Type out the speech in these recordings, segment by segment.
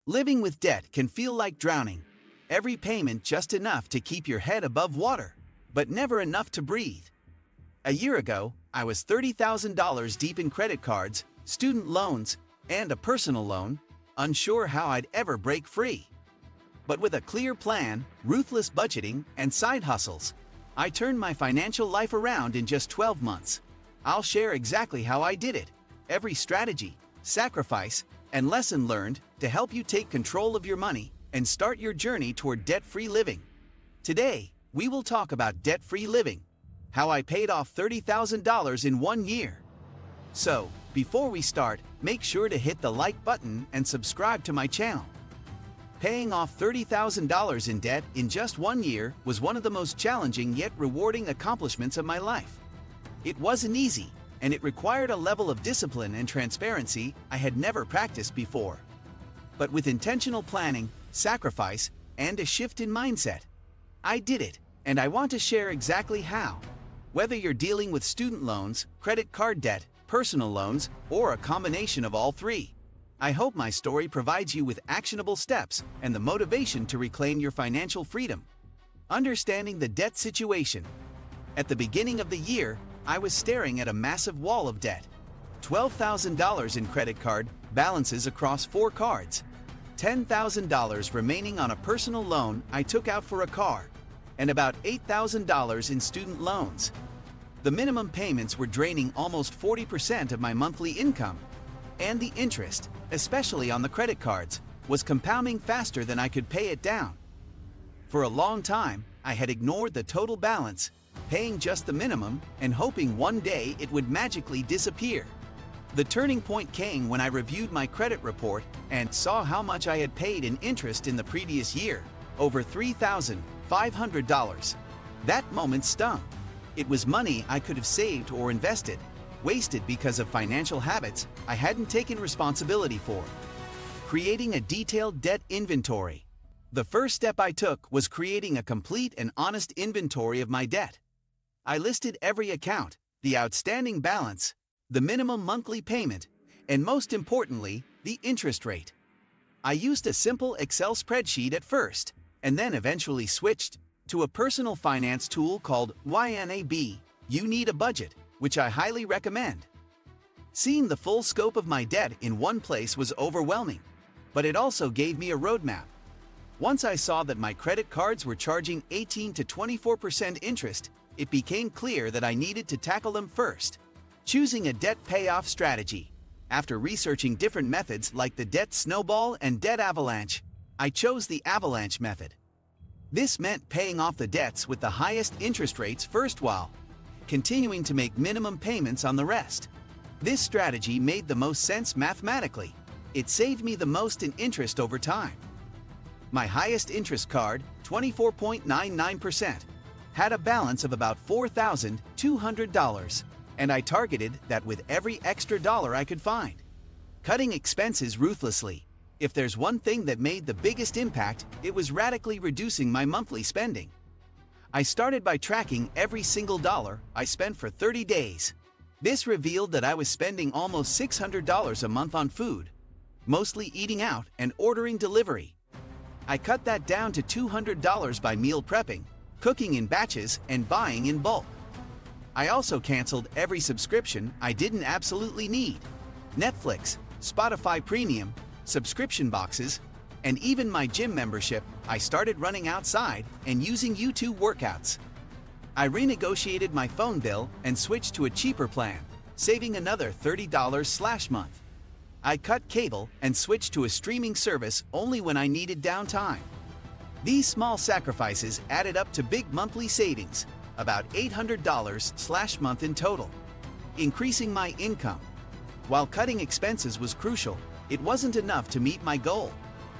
Living with debt can feel like drowning. Every payment just enough to keep your head above water, but never enough to breathe. A year ago, I was $30,000 deep in credit cards, student loans, and a personal loan, unsure how I'd ever break free. But with a clear plan, ruthless budgeting, and side hustles, I turned my financial life around in just 12 months. I'll share exactly how I did it, every strategy, sacrifice, and lesson learned to help you take control of your money and start your journey toward debt-free living. Today, we will talk about debt-free living, how I paid off $30,000 in 1 year. So, before we start, make sure to hit the like button and subscribe to my channel. Paying off $30,000 in debt in just 1 year was one of the most challenging yet rewarding accomplishments of my life. It wasn't easy, and it required a level of discipline and transparency I had never practiced before. But with intentional planning, sacrifice, and a shift in mindset, I did it, and I want to share exactly how. Whether you're dealing with student loans, credit card debt, personal loans, or a combination of all three, I hope my story provides you with actionable steps and the motivation to reclaim your financial freedom. Understanding the debt situation. At the beginning of the year, I was staring at a massive wall of debt. $12,000 in credit card balances across 4 cards, $10,000 remaining on a personal loan I took out for a car, and about $8,000 in student loans. The minimum payments were draining almost 40% of my monthly income, and the interest, especially on the credit cards, was compounding faster than I could pay it down. For a long time, I had ignored the total balance, paying just the minimum and hoping one day it would magically disappear. The turning point came when I reviewed my credit report and saw how much I had paid in interest in the previous year, over $3,500. That moment stung. It was money I could have saved or invested, wasted because of financial habits I hadn't taken responsibility for. Creating a detailed debt inventory. The first step I took was creating a complete and honest inventory of my debt. I listed every account, the outstanding balance, the minimum monthly payment, and most importantly, the interest rate. I used a simple Excel spreadsheet at first, and then eventually switched to a personal finance tool called YNAB, You Need a Budget, which I highly recommend. Seeing the full scope of my debt in one place was overwhelming, but it also gave me a roadmap. Once I saw that my credit cards were charging 18 to 24% interest, it became clear that I needed to tackle them first. Choosing a debt payoff strategy. After researching different methods like the debt snowball and debt avalanche, I chose the avalanche method. This meant paying off the debts with the highest interest rates first while continuing to make minimum payments on the rest. This strategy made the most sense mathematically. It saved me the most in interest over time. My highest interest card, 24.99%, had a balance of about $4,200, and I targeted that with every extra dollar I could find. Cutting expenses ruthlessly. If there's one thing that made the biggest impact, it was radically reducing my monthly spending. I started by tracking every single dollar I spent for 30 days. This revealed that I was spending almost $600 a month on food, mostly eating out and ordering delivery. I cut that down to $200 by meal prepping, cooking in batches, and buying in bulk. I also canceled every subscription I didn't absolutely need. Netflix, Spotify Premium, subscription boxes, and even my gym membership. I started running outside and using YouTube workouts. I renegotiated my phone bill and switched to a cheaper plan, saving another $30/month. I cut cable and switched to a streaming service only when I needed downtime. These small sacrifices added up to big monthly savings, about $800/month in total, increasing my income. While cutting expenses was crucial, it wasn't enough to meet my goal.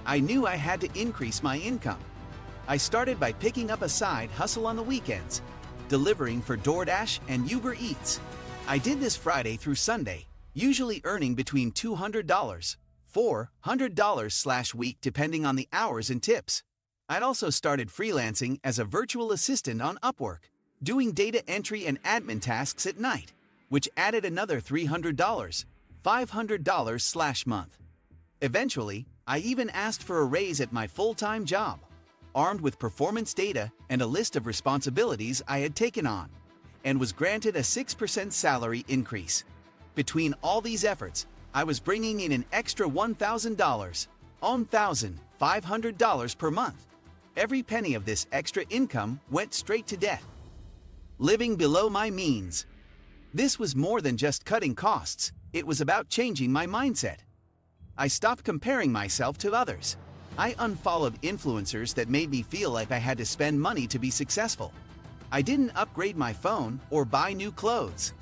I knew I had to increase my income. I started by picking up a side hustle on the weekends, delivering for DoorDash and Uber Eats. I did this Friday through Sunday, usually earning between $200, $400/week depending on the hours and tips. I'd also started freelancing as a virtual assistant on Upwork, doing data entry and admin tasks at night, which added another $300, $500/month. Eventually, I even asked for a raise at my full-time job, armed with performance data and a list of responsibilities I had taken on, and was granted a 6% salary increase. Between all these efforts, I was bringing in an extra $1,000, $1,500 per month. Every penny of this extra income went straight to debt. Living below my means. This was more than just cutting costs, it was about changing my mindset. I stopped comparing myself to others. I unfollowed influencers that made me feel like I had to spend money to be successful. I didn't upgrade my phone or buy new clothes.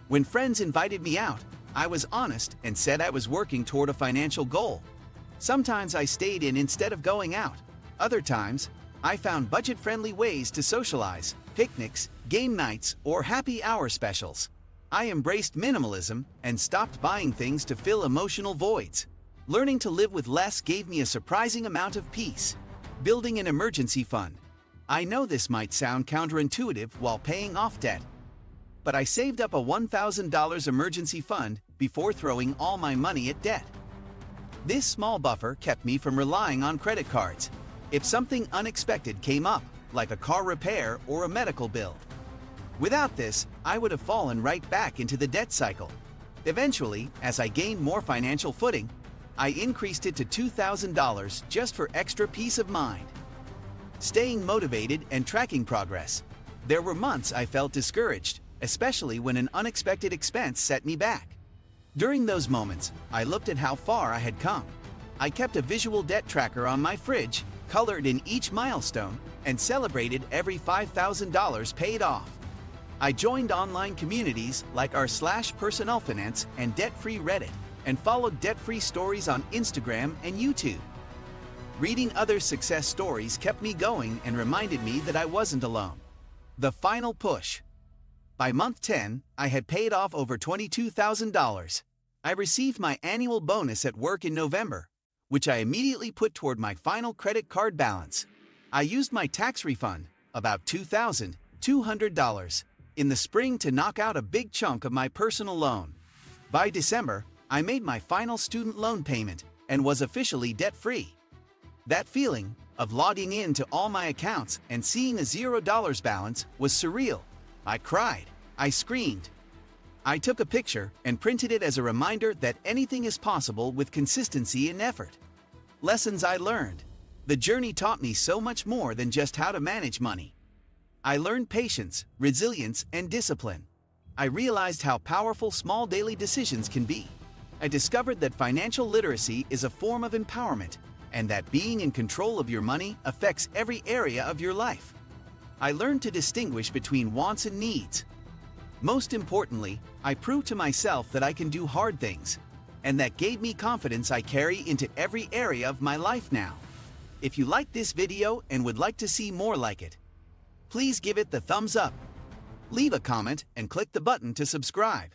When friends invited me out, I was honest and said I was working toward a financial goal. Sometimes I stayed in instead of going out. Other times, I found budget-friendly ways to socialize, picnics, game nights, or happy hour specials. I embraced minimalism and stopped buying things to fill emotional voids. Learning to live with less gave me a surprising amount of peace. Building an emergency fund. I know this might sound counterintuitive while paying off debt, but I saved up a $1,000 emergency fund before throwing all my money at debt. This small buffer kept me from relying on credit cards if something unexpected came up, like a car repair or a medical bill. Without this, I would have fallen right back into the debt cycle. Eventually, as I gained more financial footing, I increased it to $2,000 just for extra peace of mind. Staying motivated and tracking progress. There were months I felt discouraged, especially when an unexpected expense set me back. During those moments, I looked at how far I had come. I kept a visual debt tracker on my fridge, colored in each milestone, and celebrated every $5,000 paid off. I joined online communities like r/Personal Finance and Debt-Free Reddit, and followed debt-free stories on Instagram and YouTube. Reading others' success stories kept me going and reminded me that I wasn't alone. The final push. By month 10, I had paid off over $22,000. I received my annual bonus at work in November, which I immediately put toward my final credit card balance. I used my tax refund, about $2,200, in the spring to knock out a big chunk of my personal loan. By December, I made my final student loan payment and was officially debt-free. That feeling of logging in to all my accounts and seeing a $0 balance was surreal. I cried. I screamed. I took a picture and printed it as a reminder that anything is possible with consistency and effort. Lessons I learned. The journey taught me so much more than just how to manage money. I learned patience, resilience, and discipline. I realized how powerful small daily decisions can be. I discovered that financial literacy is a form of empowerment, and that being in control of your money affects every area of your life. I learned to distinguish between wants and needs. Most importantly, I proved to myself that I can do hard things, and that gave me confidence I carry into every area of my life now. If you liked this video and would like to see more like it, please give it the thumbs up. Leave a comment and click the button to subscribe.